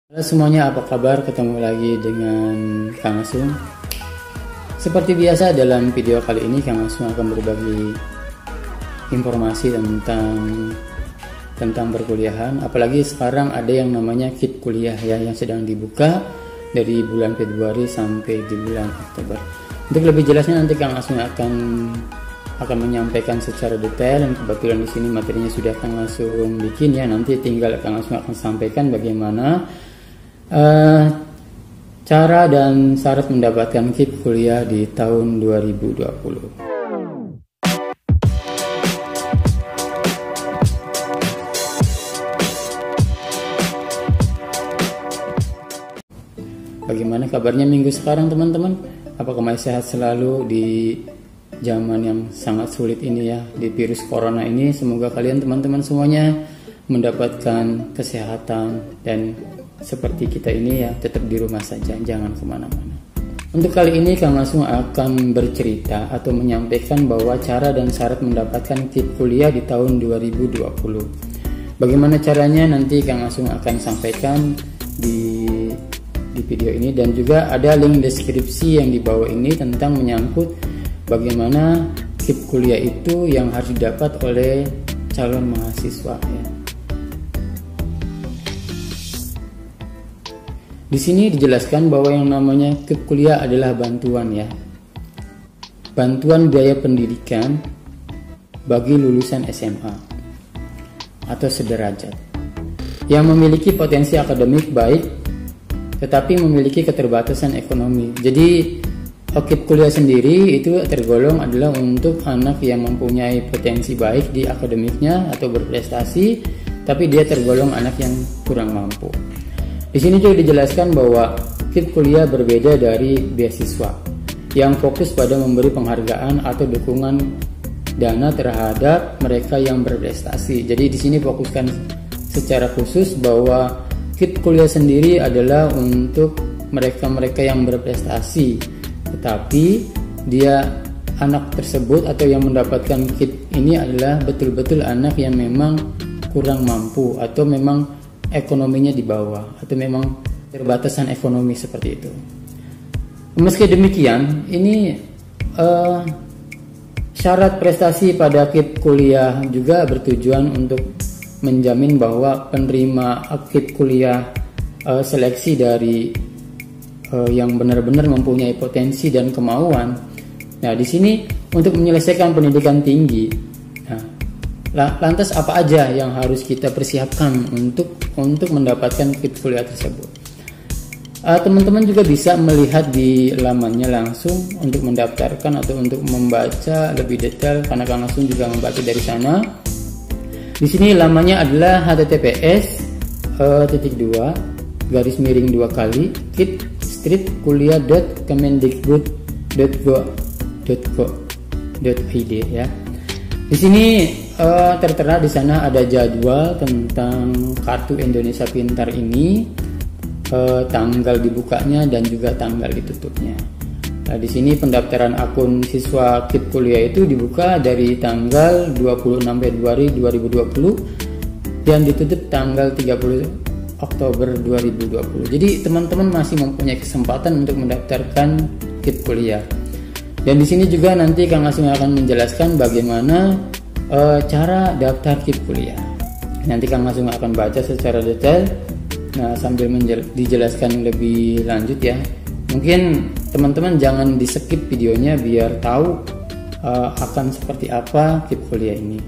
Halo semuanya, apa kabar? Ketemu lagi dengan Kang Asung. Seperti biasa dalam video kali ini Kang Asung akan berbagi informasi tentang perkuliahan. Apalagi sekarang ada yang namanya kit kuliah ya, yang sedang dibuka dari bulan Februari sampai di bulan Oktober. Untuk lebih jelasnya nanti Kang Asung akan menyampaikan secara detail, dan kebetulan di sini materinya sudah Kang Asung bikin ya. Nanti tinggal Kang Asung akan sampaikan bagaimana cara dan syarat mendapatkan kit kuliah di tahun 2020. Bagaimana kabarnya minggu sekarang teman-teman? Apakah masih sehat selalu di zaman yang sangat sulit ini ya, di virus corona ini? Semoga kalian teman-teman semuanya mendapatkan kesehatan dan seperti kita ini ya, tetap di rumah saja, jangan kemana-mana. Untuk kali ini Kang Asung akan bercerita atau menyampaikan bahwa cara dan syarat mendapatkan kit kuliah di tahun 2020. Bagaimana caranya nanti Kang Asung akan sampaikan di video ini, dan juga ada link deskripsi yang di bawah ini tentang menyangkut bagaimana kit kuliah itu yang harus didapat oleh calon mahasiswa ya. Di sini dijelaskan bahwa yang namanya kit kuliah adalah bantuan ya. Bantuan biaya pendidikan bagi lulusan SMA atau sederajat yang memiliki potensi akademik baik tetapi memiliki keterbatasan ekonomi. Jadi kit kuliah sendiri itu tergolong adalah untuk anak yang mempunyai potensi baik di akademiknya atau berprestasi, tapi dia tergolong anak yang kurang mampu. Di sini juga dijelaskan bahwa kit kuliah berbeda dari beasiswa yang fokus pada memberi penghargaan atau dukungan dana terhadap mereka yang berprestasi. Jadi di sini fokuskan secara khusus bahwa kit kuliah sendiri adalah untuk mereka-mereka yang berprestasi, tetapi dia anak tersebut atau yang mendapatkan kit ini adalah betul-betul anak yang memang kurang mampu atau memang ekonominya di bawah atau memang terbatasan ekonomi seperti itu. Meski demikian, ini syarat prestasi pada kit kuliah juga bertujuan untuk menjamin bahwa penerima kit kuliah seleksi dari yang benar-benar mempunyai potensi dan kemauan. Nah, di sini untuk menyelesaikan pendidikan tinggi. Lantas apa aja yang harus kita persiapkan untuk mendapatkan kit kuliah tersebut? Teman-teman juga bisa melihat di lamannya langsung untuk mendaftarkan atau untuk membaca lebih detail, karena Kang Asung juga membaca dari sana. Di sini lamannya adalah https://kit-kuliah.kemendikbud.go.id ya. Di sini tertera di sana ada jadwal tentang kartu Indonesia Pintar ini, tanggal dibukanya dan juga tanggal ditutupnya. Nah, di sini pendaftaran akun siswa kit kuliah itu dibuka dari tanggal 26 Februari 2020 dan ditutup tanggal 30 Oktober 2020. Jadi teman-teman masih mempunyai kesempatan untuk mendaftarkan kit kuliah. Dan di sini juga nanti Kang Asung akan menjelaskan bagaimana cara daftar kit kuliah. Nanti Kang Asung akan baca secara detail. Nah, sambil dijelaskan lebih lanjut ya. Mungkin teman-teman jangan di skip videonya biar tahu akan seperti apa kit kuliah ini.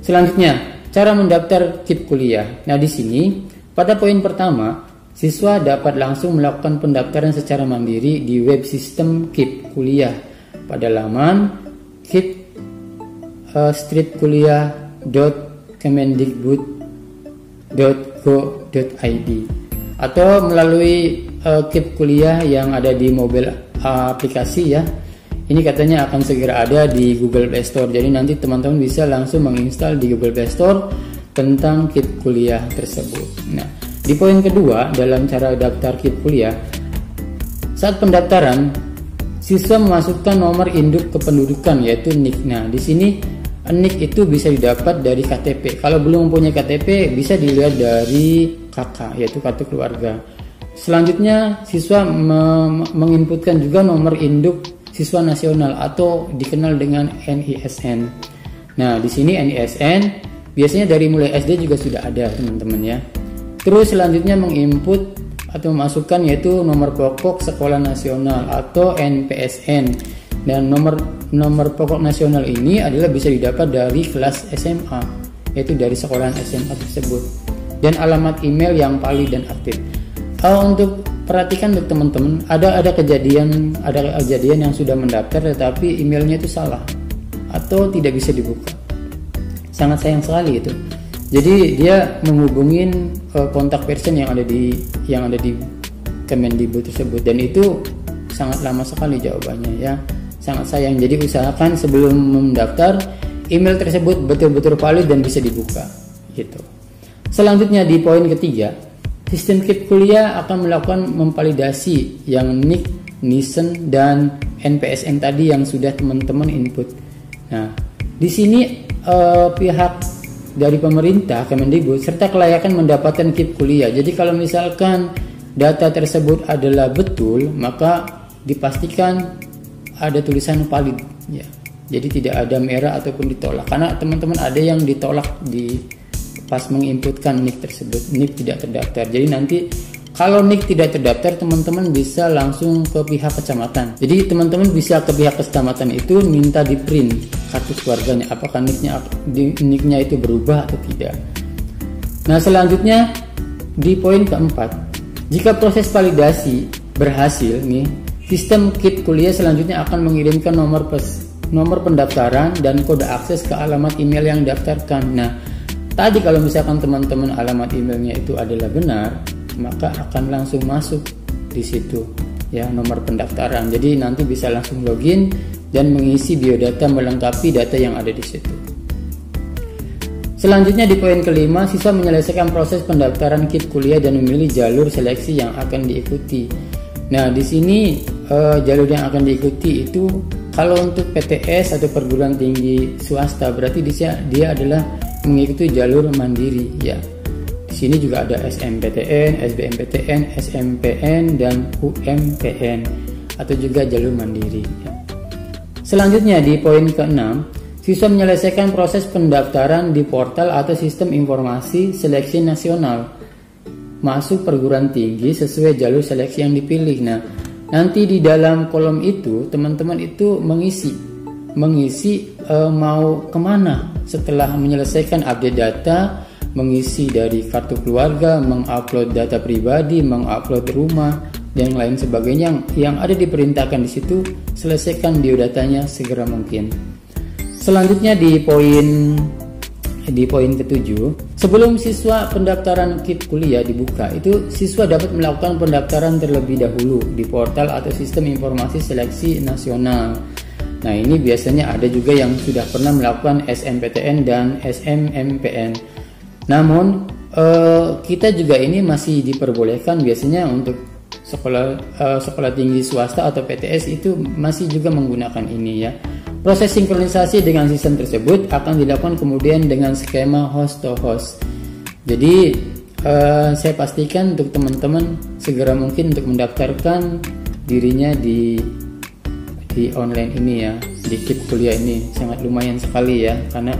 Selanjutnya, cara mendaftar kit kuliah. Nah, di sini pada poin pertama, siswa dapat langsung melakukan pendaftaran secara mandiri di web sistem kit kuliah pada laman kit.kemendikbud.go.id atau melalui kit kuliah yang ada di mobile aplikasi ya. Ini katanya akan segera ada di Google Play Store. Jadi nanti teman-teman bisa langsung menginstal di Google Play Store tentang kit kuliah tersebut. Nah, di poin kedua dalam cara daftar kit kuliah, saat pendaftaran siswa memasukkan nomor induk kependudukan yaitu NIK. Nah, di sini NIK itu bisa didapat dari KTP. Kalau belum mempunyai KTP bisa dilihat dari KK, yaitu kartu keluarga. Selanjutnya siswa menginputkan juga nomor induk siswa nasional atau dikenal dengan NISN. Nah, di sini NISN biasanya dari mulai SD juga sudah ada, teman-teman ya. Terus selanjutnya menginput atau memasukkan yaitu nomor pokok sekolah nasional atau NPSN. Dan nomor pokok nasional ini adalah bisa didapat dari kelas SMA, yaitu dari sekolahan SMA tersebut. Dan alamat email yang valid dan aktif. Untuk perhatikan untuk teman-teman, ada kejadian yang sudah mendaftar tetapi emailnya itu salah atau tidak bisa dibuka. Sangat sayang sekali itu. Jadi dia menghubungin kontak person yang ada di Kemendikbud tersebut, dan itu sangat lama sekali jawabannya ya. Sangat sayang. Jadi usahakan sebelum mendaftar email tersebut betul-betul valid dan bisa dibuka gitu. Selanjutnya di poin ketiga, sistem KIP kuliah akan melakukan memvalidasi yang NIK, NISN dan NPSN tadi yang sudah teman-teman input. Nah, di sini pihak dari pemerintah Kemendikbud serta kelayakan mendapatkan KIP kuliah. Jadi kalau misalkan data tersebut adalah betul, maka dipastikan ada tulisan valid ya. Jadi tidak ada merah ataupun ditolak. Karena teman-teman ada yang ditolak di pas menginputkan NIK tersebut, NIK tidak terdaftar. Jadi nanti kalau NIK tidak terdaftar, teman-teman bisa langsung ke pihak kecamatan. Jadi teman-teman bisa ke pihak kecamatan itu minta di print kartu keluarganya, apakah NIK-nya itu berubah atau tidak. Nah, selanjutnya di poin keempat, jika proses validasi berhasil nih, sistem KIP kuliah selanjutnya akan mengirimkan nomor pendaftaran dan kode akses ke alamat email yang didaftarkan. Nah, tadi kalau misalkan teman-teman alamat emailnya itu adalah benar, maka akan langsung masuk di situ ya nomor pendaftaran. Jadi nanti bisa langsung login dan mengisi biodata melengkapi data yang ada di situ. Selanjutnya di poin kelima, siswa menyelesaikan proses pendaftaran KIP kuliah dan memilih jalur seleksi yang akan diikuti. Nah, di sini jalur yang akan diikuti itu kalau untuk PTS atau perguruan tinggi swasta berarti dia adalah mengikuti jalur mandiri ya. Di sini juga ada SMPTN, SBMPTN, SMPN dan UMPN atau juga jalur mandiri ya. Selanjutnya di poin ke-6, siswa menyelesaikan proses pendaftaran di portal atau sistem informasi seleksi nasional masuk perguruan tinggi sesuai jalur seleksi yang dipilih. Nah, nanti di dalam kolom itu teman-teman itu mengisi mau kemana setelah menyelesaikan update data, mengisi dari kartu keluarga, mengupload data pribadi, mengupload rumah dan lain sebagainya yang ada diperintahkan di situ. Selesaikan biodatanya segera mungkin. Selanjutnya di poin ke-7, sebelum siswa pendaftaran KIP kuliah dibuka, itu siswa dapat melakukan pendaftaran terlebih dahulu di portal atau sistem informasi seleksi nasional. Nah, ini biasanya ada juga yang sudah pernah melakukan SMPTN dan SMMPN. Namun kita juga ini masih diperbolehkan biasanya untuk sekolah tinggi swasta atau PTS itu masih juga menggunakan ini ya. Proses sinkronisasi dengan sistem tersebut akan dilakukan kemudian dengan skema host to host. Jadi saya pastikan untuk teman-teman segera mungkin untuk mendaftarkan dirinya di online ini ya, di KIP kuliah ini. Sangat lumayan sekali ya, karena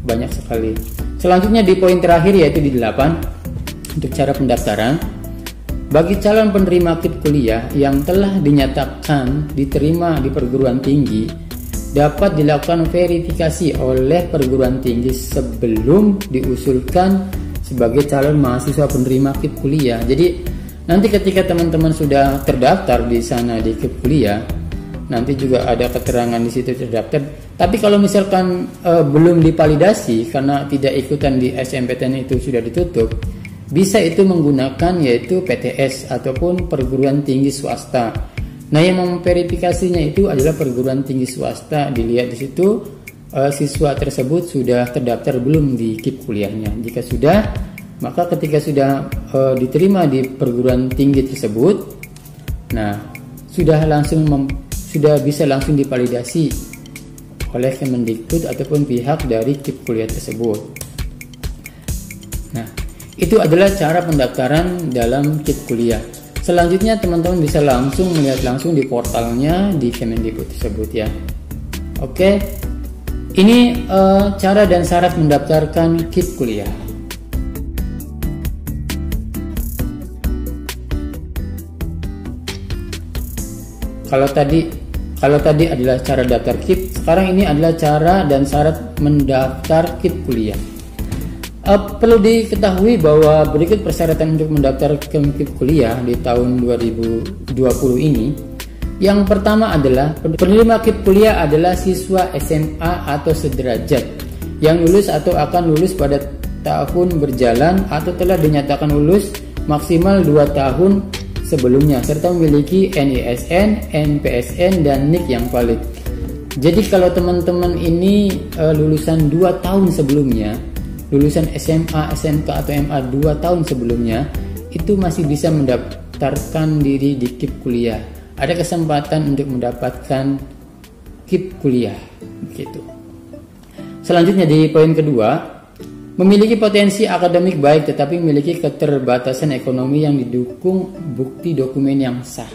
banyak sekali. Selanjutnya di poin terakhir yaitu di 8 untuk cara pendaftaran. Bagi calon penerima KIP kuliah yang telah dinyatakan diterima di perguruan tinggi, dapat dilakukan verifikasi oleh perguruan tinggi sebelum diusulkan sebagai calon mahasiswa penerima KIP kuliah. Jadi nanti ketika teman-teman sudah terdaftar di sana di KIP kuliah, nanti juga ada keterangan di situ terdaftar. Tapi kalau misalkan belum divalidasi karena tidak ikutan di SMPTN itu sudah ditutup, bisa itu menggunakan yaitu PTS ataupun perguruan tinggi swasta. Nah, yang memverifikasinya itu adalah perguruan tinggi swasta. Dilihat di situ siswa tersebut sudah terdaftar belum di KIP kuliahnya. Jika sudah, maka ketika sudah diterima di perguruan tinggi tersebut, nah sudah bisa langsung divalidasi oleh Kemendikbud ataupun pihak dari KIP kuliah tersebut. Nah, Itu adalah cara pendaftaran dalam KIP kuliah. Selanjutnya teman-teman bisa langsung melihat langsung di portalnya di Kemendikbud tersebut ya. Oke, ini cara dan syarat mendaftarkan KIP kuliah. Kalau tadi adalah cara daftar KIP, sekarang ini adalah cara dan syarat mendaftar KIP kuliah. Perlu diketahui bahwa berikut persyaratan untuk mendaftar ke KIP kuliah di tahun 2020 ini. Yang pertama adalah penerima KIP kuliah adalah siswa SMA atau sederajat yang lulus atau akan lulus pada tahun berjalan atau telah dinyatakan lulus maksimal 2 tahun sebelumnya serta memiliki NISN, NPSN, dan NIK yang valid. Jadi kalau teman-teman ini lulusan 2 tahun sebelumnya, lulusan SMA, SMK atau MA 2 tahun sebelumnya, itu masih bisa mendaftarkan diri di KIP kuliah. Ada kesempatan untuk mendapatkan KIP kuliah begitu. Selanjutnya di poin kedua, memiliki potensi akademik baik tetapi memiliki keterbatasan ekonomi yang didukung bukti dokumen yang sah.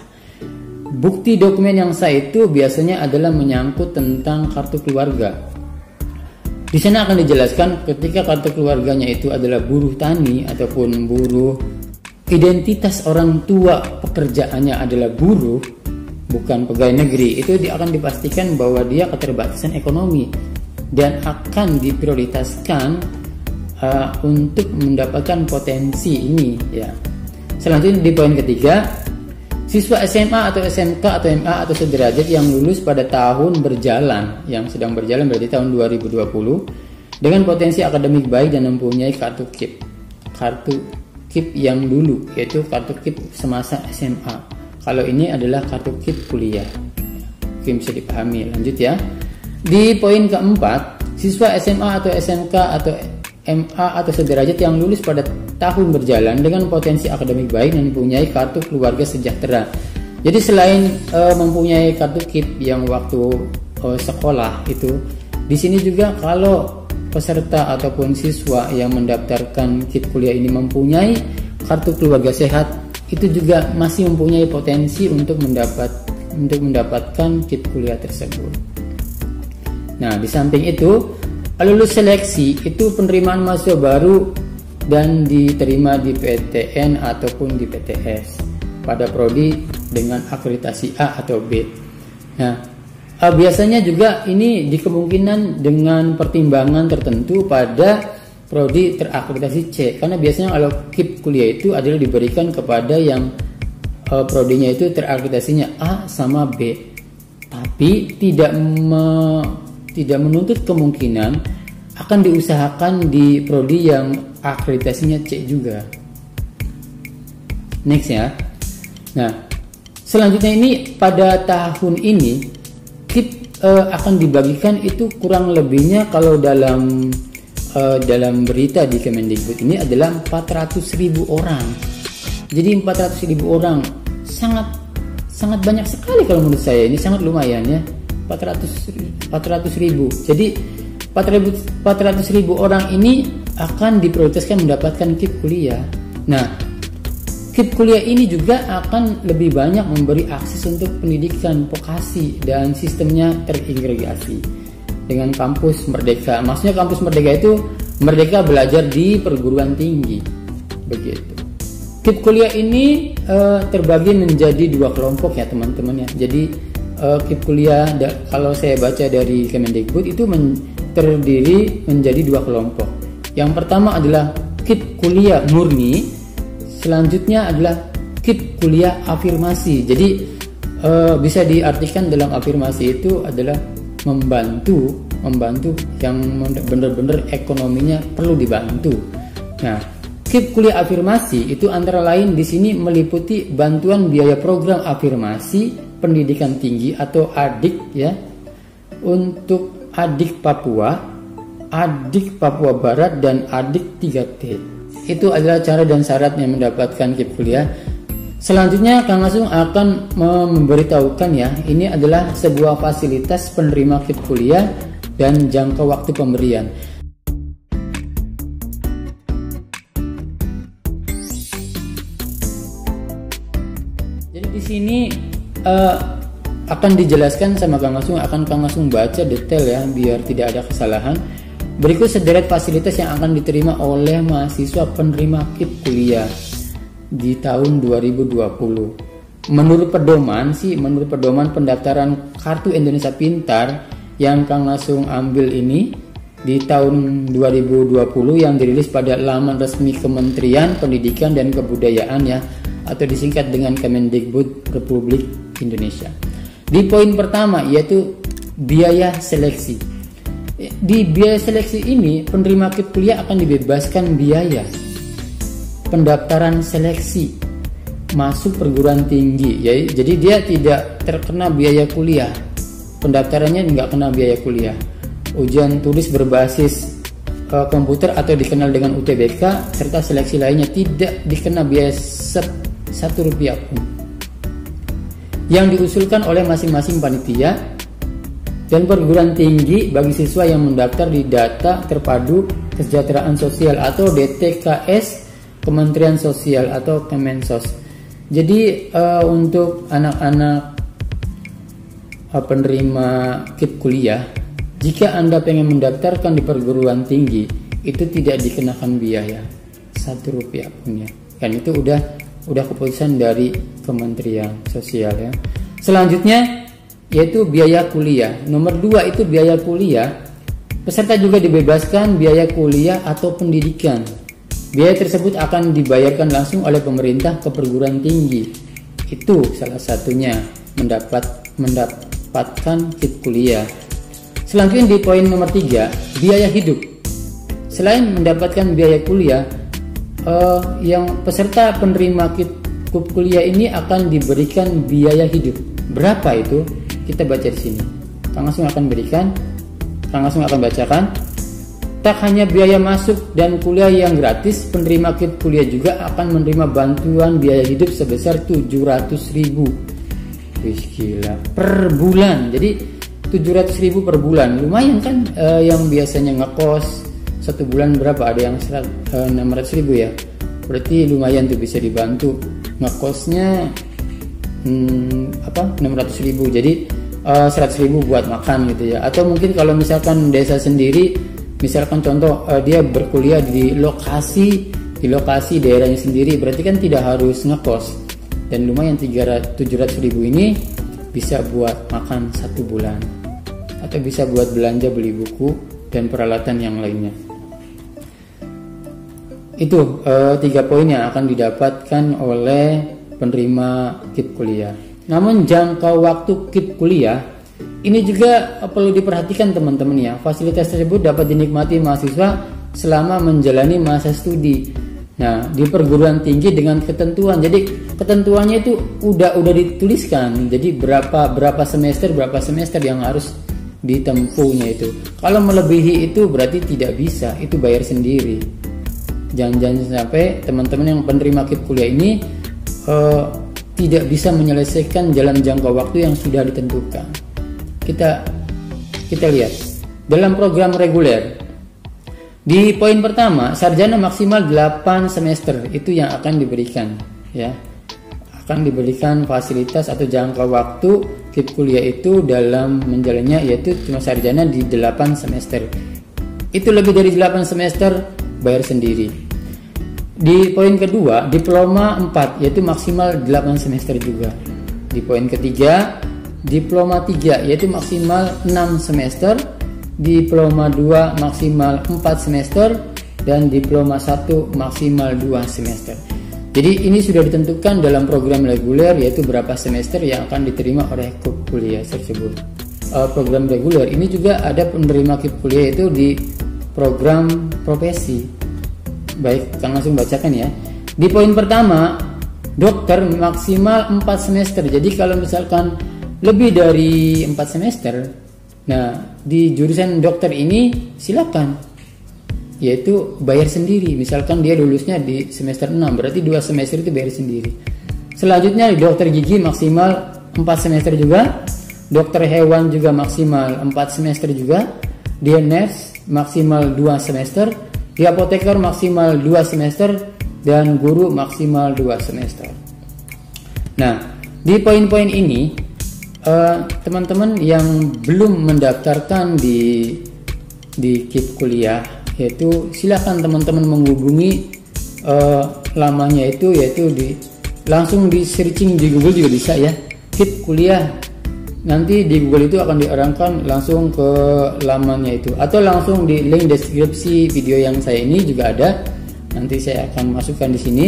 Bukti dokumen yang sah itu biasanya adalah menyangkut tentang kartu keluarga. Di sana akan dijelaskan ketika kartu keluarganya itu adalah buruh tani ataupun buruh, identitas orang tua pekerjaannya adalah buruh, bukan pegawai negeri, itu akan dipastikan bahwa dia keterbatasan ekonomi dan akan diprioritaskan untuk mendapatkan potensi ini ya. Selanjutnya di poin ketiga, siswa SMA atau SMK atau MA atau sederajat yang lulus pada tahun berjalan, yang sedang berjalan berarti tahun 2020, dengan potensi akademik baik dan mempunyai kartu KIP yang dulu, yaitu kartu KIP semasa SMA. Kalau ini adalah kartu KIP kuliah. Oke, bisa dipahami. Lanjut ya. Di poin keempat, siswa SMA atau SMK atau MA atau sederajat yang lulus pada tahun berjalan dengan potensi akademik baik dan mempunyai kartu keluarga sejahtera. Jadi selain mempunyai kartu KIP yang waktu sekolah itu, di sini juga kalau peserta ataupun siswa yang mendaftarkan KIP kuliah ini mempunyai kartu keluarga sehat, itu juga masih mempunyai potensi untuk mendapatkan KIP kuliah tersebut. Nah, di samping itu, lulus seleksi itu penerimaan mahasiswa baru dan diterima di PTN ataupun di PTS pada prodi dengan akreditasi A atau B. Nah, biasanya juga ini dikemungkinan dengan pertimbangan tertentu pada prodi terakreditasi C, karena biasanya kalau KIP kuliah itu adalah diberikan kepada yang prodinya itu terakreditasinya A sama B, tapi tidak menuntut kemungkinan akan diusahakan di prodi yang akreditasinya C juga. Next ya. Nah, selanjutnya ini pada tahun ini KIP akan dibagikan itu kurang lebihnya kalau dalam berita di Kemendikbud ini adalah 400.000 orang. Jadi 400.000 orang sangat banyak sekali kalau menurut saya, ini sangat lumayan ya. 400.000. Jadi 400.000 orang ini akan diprioritaskan mendapatkan KIP kuliah. Nah, KIP kuliah ini juga akan lebih banyak memberi akses untuk pendidikan vokasi dan sistemnya terintegrasi dengan kampus merdeka. Maksudnya kampus merdeka itu merdeka belajar di perguruan tinggi, begitu. KIP kuliah ini terbagi menjadi 2 kelompok ya teman-teman ya. Jadi KIP kuliah kalau saya baca dari Kemendikbud itu terdiri menjadi 2 kelompok. Yang pertama adalah KIP kuliah murni, selanjutnya adalah KIP kuliah afirmasi. Jadi bisa diartikan dalam afirmasi itu adalah membantu yang benar-benar ekonominya perlu dibantu. Nah, KIP kuliah afirmasi itu antara lain di sini meliputi bantuan biaya program afirmasi pendidikan tinggi atau ADIK ya, untuk ADIK Papua, ADIK Papua Barat, dan ADIK 3T. Itu adalah cara dan syaratnya mendapatkan KIP kuliah. Selanjutnya Kang Asung akan memberitahukan ya, ini adalah sebuah fasilitas penerima KIP kuliah dan jangka waktu pemberian. Jadi di sini akan dijelaskan sama Kang Asung, akan Kang Asung baca detail ya biar tidak ada kesalahan. Berikut sederet fasilitas yang akan diterima oleh mahasiswa penerima KIP kuliah di tahun 2020. Menurut pedoman pendaftaran Kartu Indonesia Pintar yang Kang Asung ambil ini di tahun 2020 yang dirilis pada laman resmi Kementerian Pendidikan dan Kebudayaan ya, atau disingkat dengan Kemendikbud Republik Indonesia. Di poin pertama yaitu biaya seleksi. Di biaya seleksi ini penerima KIP kuliah akan dibebaskan biaya pendaftaran seleksi masuk perguruan tinggi ya. Jadi dia tidak terkena biaya kuliah. Pendaftarannya nggak kena biaya kuliah. Ujian tulis berbasis komputer atau dikenal dengan UTBK serta seleksi lainnya tidak dikena biaya Rp1 pun yang diusulkan oleh masing-masing panitia dan perguruan tinggi bagi siswa yang mendaftar di Data Terpadu Kesejahteraan Sosial atau DTKS Kementerian Sosial atau Kemensos. Jadi untuk anak-anak penerima KIP kuliah, jika Anda pengen mendaftarkan di perguruan tinggi itu tidak dikenakan biaya Rp1 pun ya. Kan itu udah keputusan dari Kementerian Sosial ya. Selanjutnya yaitu biaya kuliah. Nomor 2 itu biaya kuliah. Peserta juga dibebaskan biaya kuliah atau pendidikan. Biaya tersebut akan dibayarkan langsung oleh pemerintah ke perguruan tinggi. Itu salah satunya mendapatkan KIP kuliah. Selanjutnya di poin nomor 3, biaya hidup. Selain mendapatkan biaya kuliah, yang peserta penerima KIP kuliah ini akan diberikan biaya hidup. Berapa itu? Kita baca di sini. Kang Asung akan bacakan. Tak hanya biaya masuk dan kuliah yang gratis, penerima KIP kuliah juga akan menerima bantuan biaya hidup sebesar 700.000. Wih, gila. Per bulan. Jadi 700.000 per bulan. Lumayan kan, yang biasanya ngekos 1 bulan berapa? Ada yang 600.000 ya. Berarti lumayan tuh bisa dibantu ngekosnya 600.000. Jadi 100.000 buat makan gitu ya. Atau mungkin kalau misalkan desa sendiri, misalkan contoh dia berkuliah di lokasi daerahnya sendiri, berarti kan tidak harus ngekos. Dan lumayan 700.000 ini bisa buat makan 1 bulan. Atau bisa buat belanja beli buku dan peralatan yang lainnya. Itu 3 poin yang akan didapatkan oleh penerima KIP kuliah. Namun jangka waktu KIP kuliah ini juga perlu diperhatikan teman-teman ya. Fasilitas tersebut dapat dinikmati mahasiswa selama menjalani masa studi. Nah, di perguruan tinggi dengan ketentuan. Jadi ketentuannya itu udah dituliskan. Jadi berapa semester yang harus ditempuhnya itu. Kalau melebihi itu berarti tidak bisa, itu bayar sendiri. Jangan sampai teman-teman yang penerima KIP kuliah ini tidak bisa menyelesaikan dalam jangka waktu yang sudah ditentukan. Kita lihat dalam program reguler di poin pertama, sarjana maksimal 8 semester itu yang akan diberikan ya. Akan diberikan fasilitas atau jangka waktu KIP kuliah itu dalam menjalannya yaitu cuma sarjana di 8 semester. Itu lebih dari 8 semester bayar sendiri. Di poin kedua, diploma 4 yaitu maksimal 8 semester juga. Di poin ketiga, diploma 3 yaitu maksimal 6 semester, diploma 2 maksimal 4 semester, dan diploma 1 maksimal 2 semester. Jadi ini sudah ditentukan dalam program reguler yaitu berapa semester yang akan diterima oleh KIP kuliah tersebut. Program reguler ini juga ada penerima KIP kuliah itu di program profesi. Baik, Kang langsung bacakan ya. Di poin pertama, dokter maksimal 4 semester. Jadi kalau misalkan lebih dari 4 semester, nah di jurusan dokter ini silakan, yaitu bayar sendiri. Misalkan dia lulusnya di semester 6, berarti 2 semester itu bayar sendiri. Selanjutnya di dokter gigi maksimal 4 semester juga. Dokter hewan juga maksimal 4 semester juga. Dia nurse maksimal 2 semester. Di apoteker maksimal 2 semester dan guru maksimal 2 semester. Nah, di poin-poin ini teman-teman yang belum mendaftarkan di KIP kuliah, yaitu silakan teman-teman menghubungi lamanya itu, yaitu langsung di searching di Google juga bisa ya, KIP kuliah. Nanti di Google itu akan diarahkan langsung ke lamanya itu, atau langsung di link deskripsi video yang saya ini juga ada. Nanti saya akan masukkan di sini.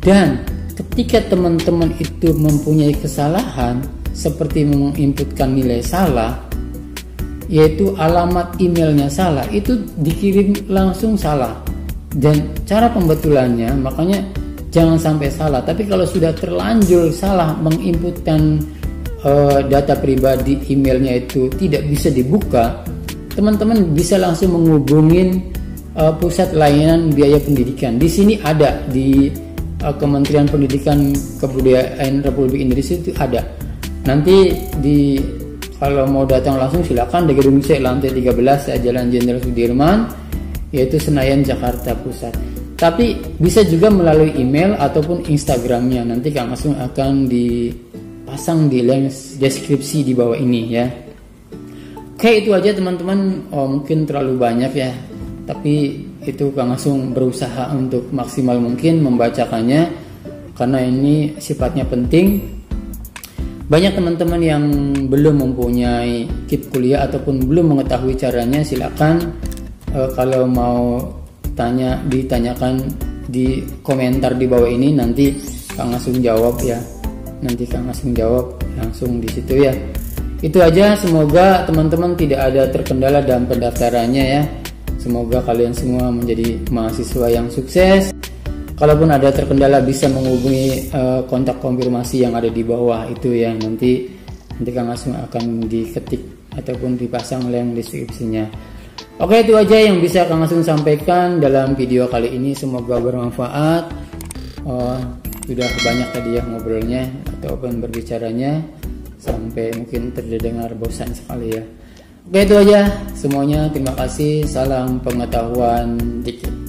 Dan ketika teman-teman itu mempunyai kesalahan seperti menginputkan nilai salah, yaitu alamat emailnya salah, itu dikirim langsung salah. Dan cara pembetulannya, makanya jangan sampai salah. Tapi kalau sudah terlanjur salah menginputkan data pribadi emailnya itu tidak bisa dibuka, teman-teman bisa langsung menghubungin pusat layanan biaya pendidikan. Di sini ada di Kementerian Pendidikan Kebudayaan Republik Indonesia itu ada. Nanti kalau mau datang langsung silakan di Gedung C lantai 13 Jalan Jenderal Sudirman, yaitu Senayan, Jakarta Pusat. Tapi bisa juga melalui email ataupun Instagramnya. Nanti Kang Asung akan dipasang di link deskripsi di bawah ini ya. Oke, itu aja teman-teman. Mungkin terlalu banyak ya, tapi itu Kang Asung berusaha untuk maksimal mungkin membacakannya, karena ini sifatnya penting. Banyak teman-teman yang belum mempunyai KIP kuliah ataupun belum mengetahui caranya, silakan kalau mau ditanyakan di komentar di bawah ini, nanti Kang Asung jawab ya. Nanti Kang Asung jawab langsung di situ ya. Itu aja, semoga teman-teman tidak ada terkendala dalam pendaftarannya ya. Semoga kalian semua menjadi mahasiswa yang sukses. Kalaupun ada terkendala bisa menghubungi kontak konfirmasi yang ada di bawah itu ya. Nanti Kang Asung akan diketik ataupun dipasang link deskripsinya. Oke, itu aja yang bisa Kang Asung sampaikan dalam video kali ini. Semoga bermanfaat. Sudah banyak tadi ya ngobrolnya ataupun berbicaranya, sampai mungkin terdengar bosan sekali ya. Oke, itu aja semuanya. Terima kasih. Salam pengetahuan dikit.